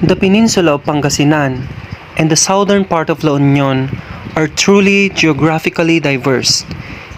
The peninsula of Pangasinan and the southern part of La Union are truly geographically diverse,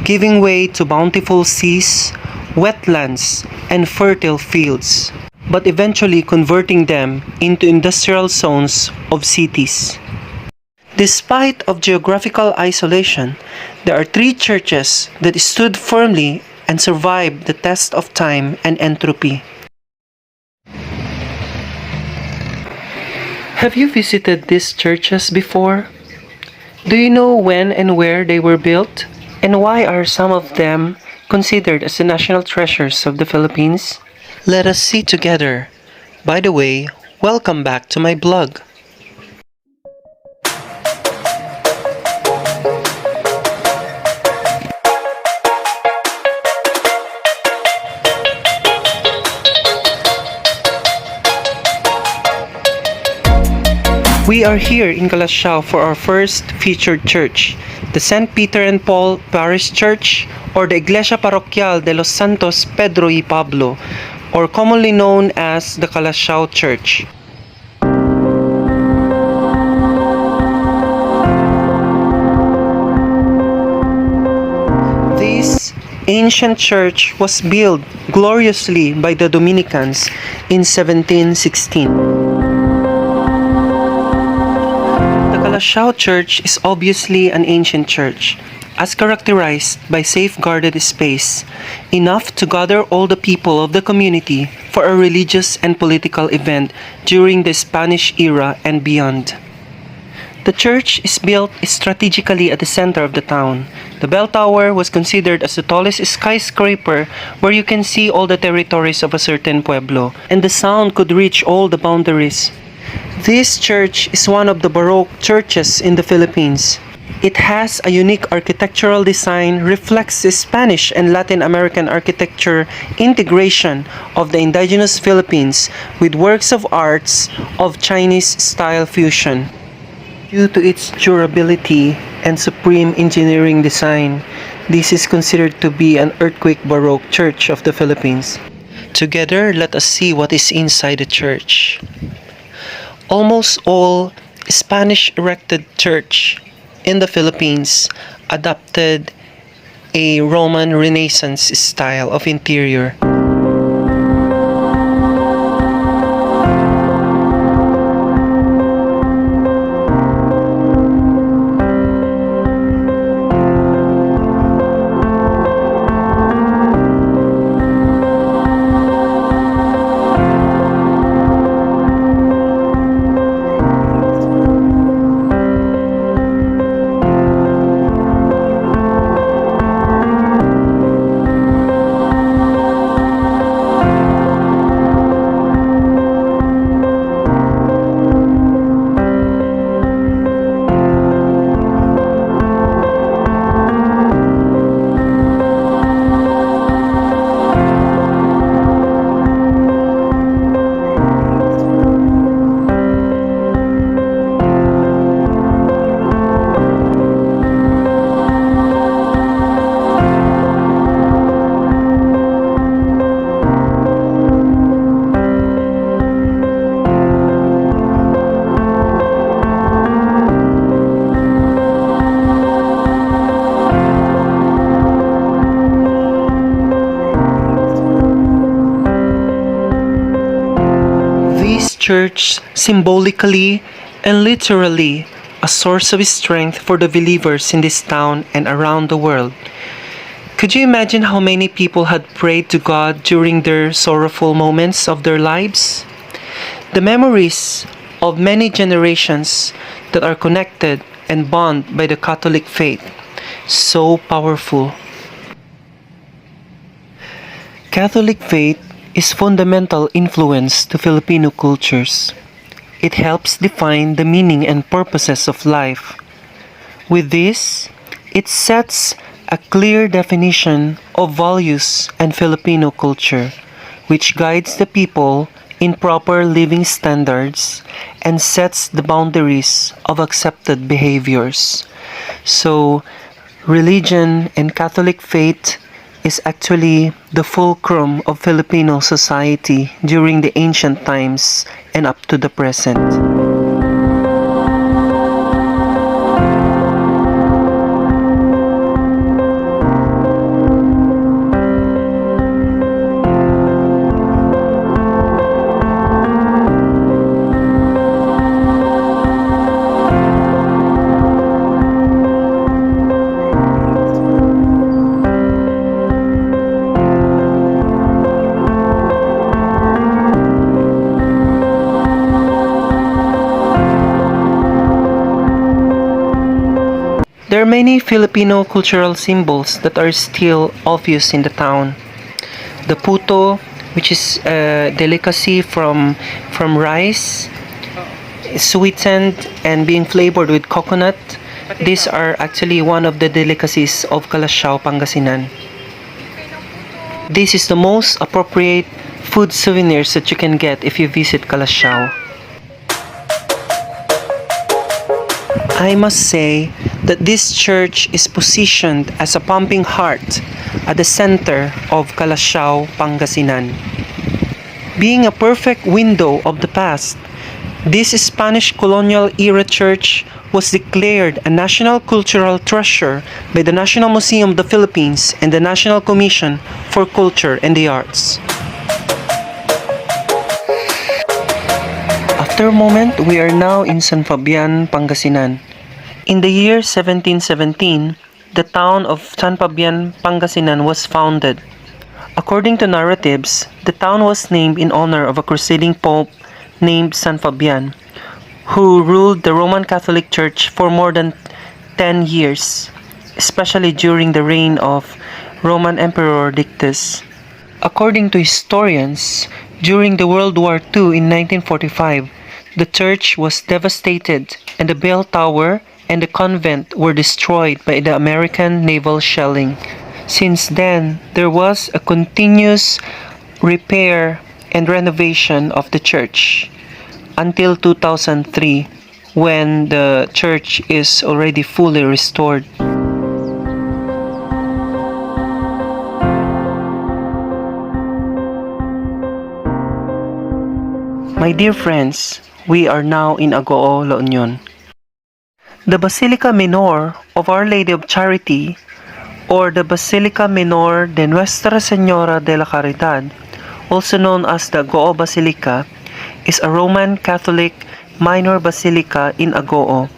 giving way to bountiful seas, wetlands, and fertile fields, but eventually converting them into industrial zones of cities. Despite of geographical isolation, there are three churches that stood firmly and survived the test of time and entropy. Have you visited these churches before? Do you know when and where they were built? And why are some of them considered as the national treasures of the Philippines? Let us see together. By the way, welcome back to my blog. We are here in Calasiao for our first featured church, the St. Peter and Paul Parish Church, or the Iglesia Parroquial de los Santos Pedro y Pablo, or commonly known as the Calasiao Church. This ancient church was built gloriously by the Dominicans in 1716. The Calasiao Church is obviously an ancient church, as characterized by safeguarded space, enough to gather all the people of the community for a religious and political event during the Spanish era and beyond. The church is built strategically at the center of the town. The bell tower was considered as the tallest skyscraper where you can see all the territories of a certain pueblo, and the sound could reach all the boundaries. This church is one of the Baroque churches in the Philippines. It has a unique architectural design, reflects the Spanish and Latin American architecture integration of the indigenous Philippines with works of arts of Chinese style fusion. Due to its durability and supreme engineering design, this is considered to be an earthquake Baroque church of the Philippines. Together, let us see what is inside the church. Almost all Spanish-erected church in the Philippines adopted a Roman Renaissance style of interior. Church symbolically and literally a source of strength for the believers in this town and around the world. Could you imagine how many people had prayed to God during their sorrowful moments of their lives? The memories of many generations that are connected and bound by the Catholic faith, so powerful. Catholic faith is fundamental influence to Filipino cultures. It helps define the meaning and purposes of life. With this, it sets a clear definition of values and Filipino culture, which guides the people in proper living standards and sets the boundaries of accepted behaviors. So, religion and Catholic faith is actually the fulcrum of Filipino society during the ancient times and up to the present. There are many Filipino cultural symbols that are still obvious in the town. The puto, which is a delicacy from rice, sweetened and being flavored with coconut. These are actually one of the delicacies of Calasiao, Pangasinan. This is the most appropriate food souvenirs that you can get if you visit Calasiao. I must say that this church is positioned as a pumping heart at the center of Calasiao, Pangasinan. Being a perfect window of the past, this Spanish colonial era church was declared a national cultural treasure by the National Museum of the Philippines and the National Commission for Culture and the Arts. After a moment, we are now in San Fabian, Pangasinan. In the year 1717, the town of San Fabian, Pangasinan was founded. According to narratives, the town was named in honor of a crusading pope named San Fabian, who ruled the Roman Catholic Church for more than 10 years, especially during the reign of Roman Emperor Dictus. According to historians, during the World War II in 1945, the church was devastated and the bell tower and the convent were destroyed by the American naval shelling. Since then, there was a continuous repair and renovation of the church until 2003, when the church is already fully restored. My dear friends, we are now in Agoo, La Union. The Basilica Minor of Our Lady of Charity, or the Basilica Minor de Nuestra Señora de la Caridad, also known as the Agoo Basilica, is a Roman Catholic minor basilica in Agoo.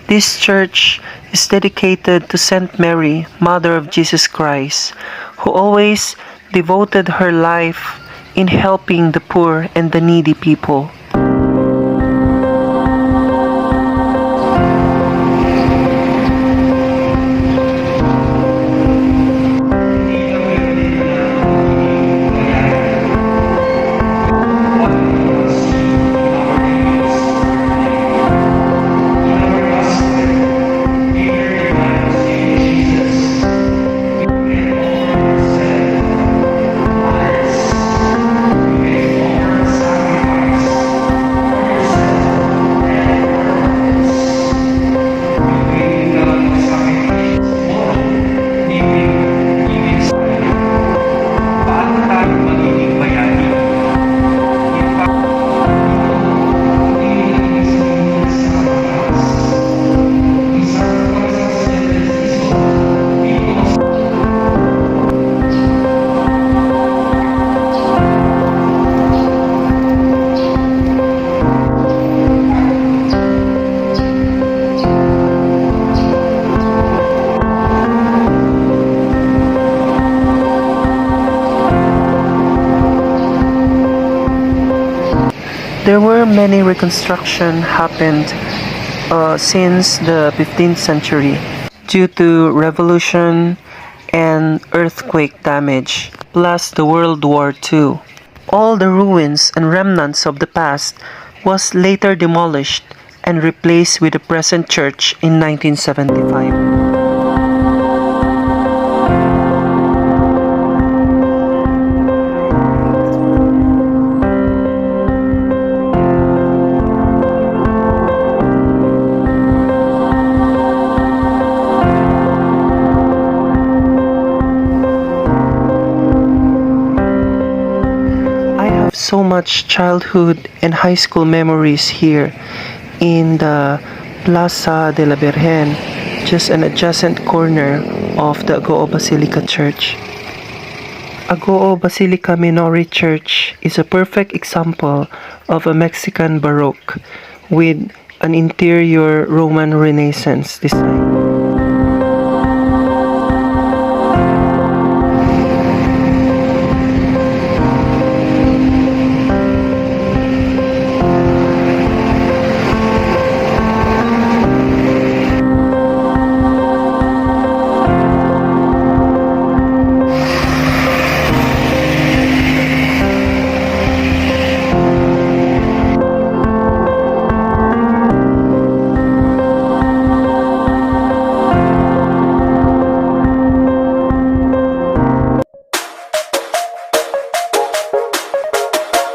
This church is dedicated to Saint Mary, Mother of Jesus Christ, who always devoted her life in helping the poor and the needy people. There were many reconstruction happened since the 15th century due to revolution and earthquake damage, plus the World War II. All the ruins and remnants of the past was later demolished and replaced with the present church in 1975. childhood and high school memories here in the Plaza de la Virgen, just an adjacent corner of the Agoo Basilica Church. Agoo Basilica Minori Church is a perfect example of a Mexican Baroque with an interior Roman Renaissance design.